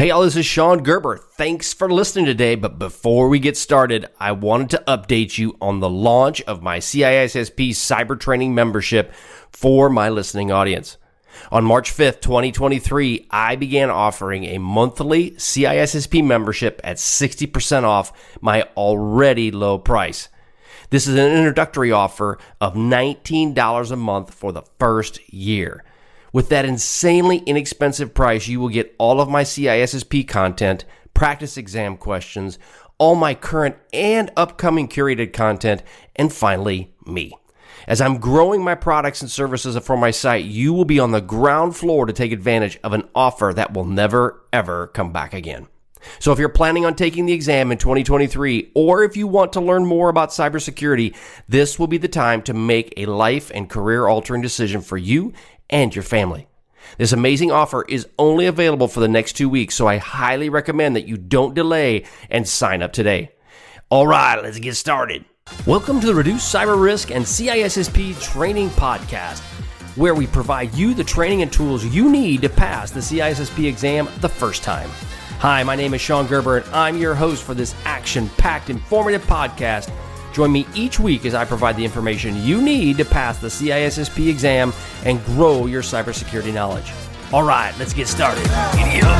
Hey y'all, this is Shon Gerber. Thanks for listening today, but before we get started, I wanted to update you on the launch of my CISSP Cyber Training membership for my listening audience. On March 5th, 2023, I began offering a monthly CISSP membership at 60% off my already low price. This is an introductory offer of $19 a month for the first year. With that insanely inexpensive price, you will get all of my CISSP content, practice exam questions, all my current and upcoming curated content, and finally, me. As I'm growing my products and services for my site, you will be on the ground floor to take advantage of an offer that will never, ever come back again. So if you're planning on taking the exam in 2023, or if you want to learn more about cybersecurity, this will be the time to make a life and career-altering decision for you and your family. This amazing offer is only available for the next 2 weeks, so I highly recommend that you don't delay and sign up today. All right, let's get started. Welcome to the Reduce Cyber Risk and CISSP Training Podcast, where we provide you the training and tools you need to pass the CISSP exam the first time. Hi, my name is Shon Gerber, and I'm your host for this action-packed, informative podcast. Join me each week as I provide the information you need to pass the CISSP exam and grow your cybersecurity knowledge. All right, let's get started. Giddy up.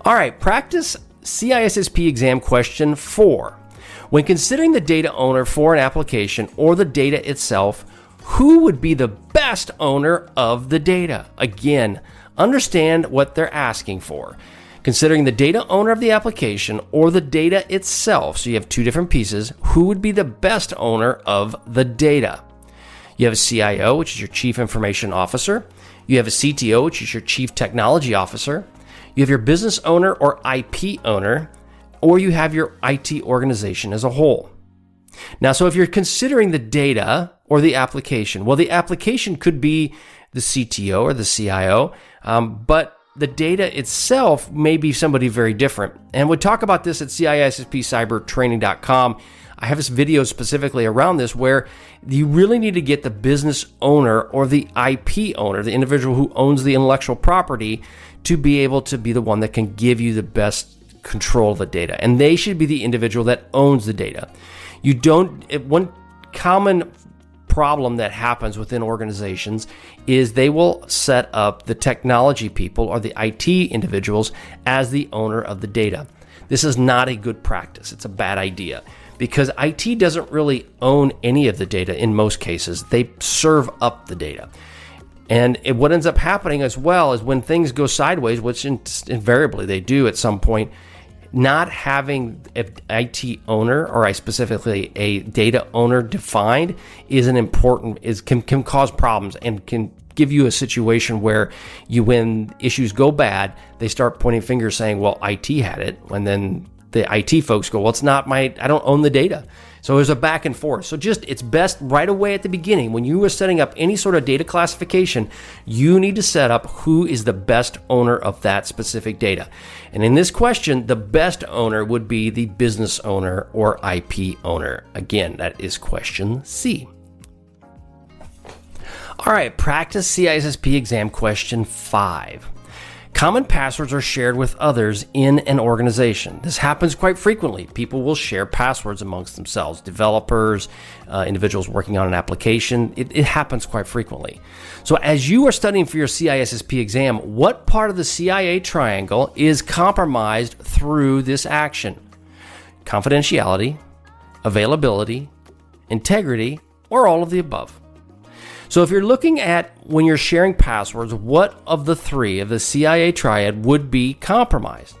All right, practice CISSP exam question 4. When considering the data owner for an application or the data itself, who would be the best owner of the data? Again, understand what they're asking for. Considering the data owner of the application or the data itself, so you have two different pieces, who would be the best owner of the data? You have a CIO, which is your Chief Information Officer. You have a CTO, which is your Chief Technology Officer. You have your business owner or IP owner, or you have your IT organization as a whole. Now, so if you're considering the data or the application, well, the application could be the CTO or the CIO, but the data itself may be somebody very different. And we'll talk about this at CISSP I have this video specifically around this where you really need to get the business owner or the IP owner, the individual who owns the intellectual property, to be able to be the one that can give you the best control of the data. And they should be the individual that owns the data. One common problem that happens within organizations is they will set up the technology people or the IT individuals as the owner of the data. This is not a good practice. It's a bad idea because IT doesn't really own any of the data in most cases. They serve up the data. And what ends up happening as well is when things go sideways, which invariably they do at some point, not having an IT owner or specifically a data owner defined can cause problems and can give you a situation where when issues go bad, they start pointing fingers saying, well, IT had it. And then the IT folks go, well, I don't own the data. So there's a back and forth. So it's best right away at the beginning, when you are setting up any sort of data classification, you need to set up who is the best owner of that specific data. And in this question, the best owner would be the business owner or IP owner. Again, that is question C. All right, practice CISSP exam question 5. Common passwords are shared with others in an organization. This happens quite frequently. People will share passwords amongst themselves, developers, individuals working on an application. It happens quite frequently. So as you are studying for your CISSP exam, what part of the CIA triangle is compromised through this action? Confidentiality, availability, integrity, or all of the above? So if you're looking at when you're sharing passwords, what of the three of the CIA triad would be compromised?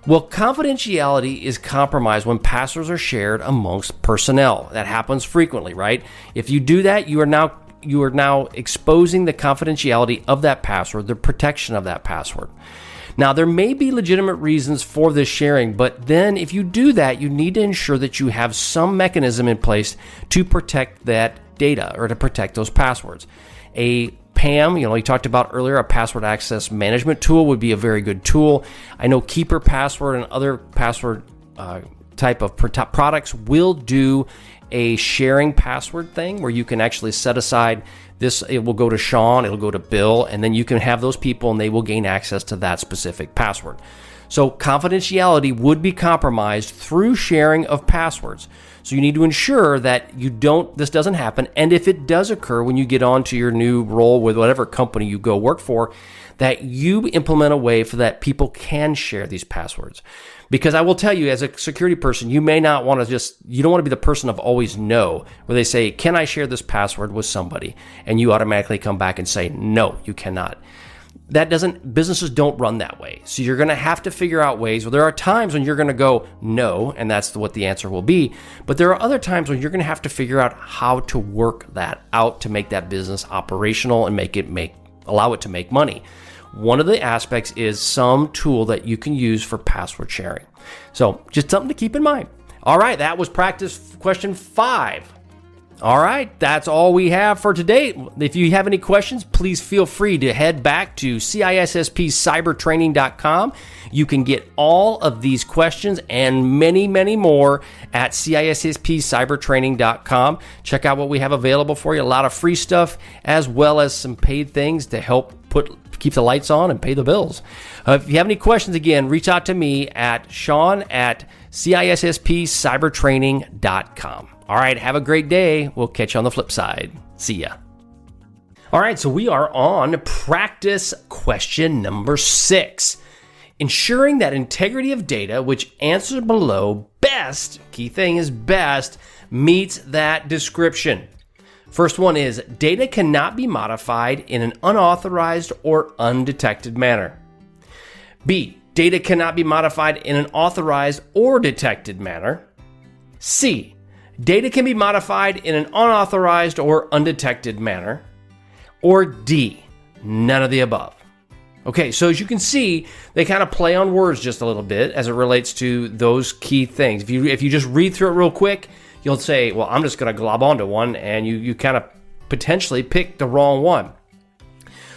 Well, confidentiality is compromised when passwords are shared amongst personnel. That happens frequently, right? If you do that, you are now exposing the confidentiality of that password, the protection of that password. Now, there may be legitimate reasons for this sharing, but then if you do that, you need to ensure that you have some mechanism in place to protect that data or to protect those passwords. A PAM, we talked about earlier, a password access management tool would be a very good tool. I know Keeper Password and other password type of products will do a sharing password thing where you can actually set aside this. It will go to Shon, it'll go to Bill, and then you can have those people and they will gain access to that specific password. So confidentiality would be compromised through sharing of passwords. So you need to ensure that this doesn't happen. And if it does occur when you get onto your new role with whatever company you go work for, that you implement a way for that people can share these passwords. Because I will tell you, as a security person, you may not want to you don't want to be the person of always no, where they say, can I share this password with somebody? And you automatically come back and say, no, you cannot. Businesses don't run that way. So you're going to have to figure out ways. Well, there are times when you're going to go no, and that's what the answer will be. But there are other times when you're going to have to figure out how to work that out to make that business operational and allow it to make money. One of the aspects is some tool that you can use for password sharing. So just something to keep in mind. All right, that was practice question 5. All right, that's all we have for today. If you have any questions, please feel free to head back to CISSP Cyber Training.com. You can get all of these questions and many, many more at CISSP Cyber Training.com. Check out what we have available for you. A lot of free stuff as well as some paid things to help keep the lights on and pay the bills. If you have any questions, again, reach out to me at Sean@CISSPCybertraining.com. All right, have a great day. We'll catch you on the flip side. See ya. All right, so we are on practice question number 6. Ensuring that integrity of data, which answers below best, key thing is best, meets that description. First one is, data cannot be modified in an unauthorized or undetected manner. B, data cannot be modified in an authorized or detected manner. C, data can be modified in an unauthorized or undetected manner. Or D, none of the above. Okay, so as you can see, they kind of play on words just a little bit as it relates to those key things. If you just read through it real quick, you'll say, well, I'm just going to glob onto one, and you kind of potentially pick the wrong one.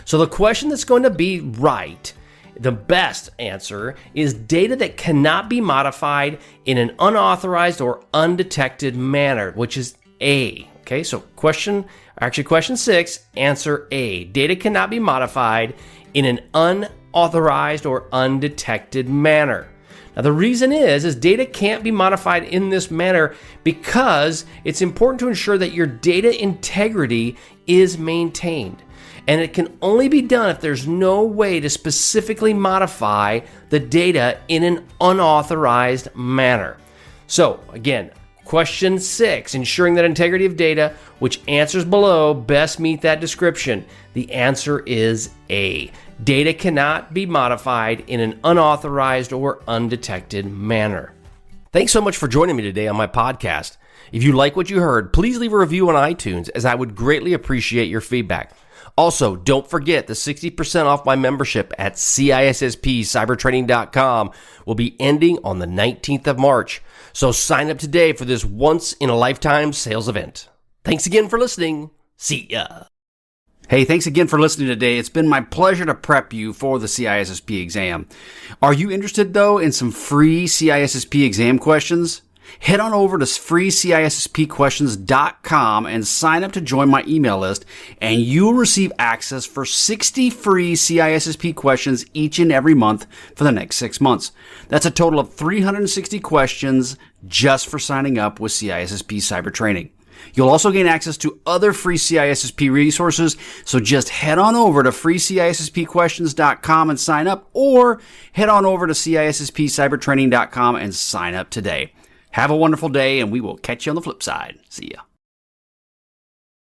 So the question that's going to be right, the best answer, is data that cannot be modified in an unauthorized or undetected manner, which is A. Okay, so question 6, answer A. Data cannot be modified in an unauthorized or undetected manner. Now, the reason is data can't be modified in this manner because it's important to ensure that your data integrity is maintained. And it can only be done if there's no way to specifically modify the data in an unauthorized manner. So, again, question 6, ensuring that integrity of data, which answers below best meet that description. The answer is A. Data cannot be modified in an unauthorized or undetected manner. Thanks so much for joining me today on my podcast. If you like what you heard, please leave a review on iTunes, as I would greatly appreciate your feedback. Also, don't forget the 60% off my membership at CISSPCybertraining.com will be ending on the 19th of March. So sign up today for this once-in-a-lifetime sales event. Thanks again for listening. See ya. Hey, thanks again for listening today. It's been my pleasure to prep you for the CISSP exam. Are you interested, though, in some free CISSP exam questions? Head on over to freecisspquestions.com and sign up to join my email list, and you'll receive access for 60 free CISSP questions each and every month for the next 6 months. That's a total of 360 questions just for signing up with CISSP Cyber Training. You'll also gain access to other free CISSP resources, so just head on over to freecisspquestions.com and sign up, or head on over to CISSPCybertraining.com and sign up today. Have a wonderful day, and we will catch you on the flip side. See ya.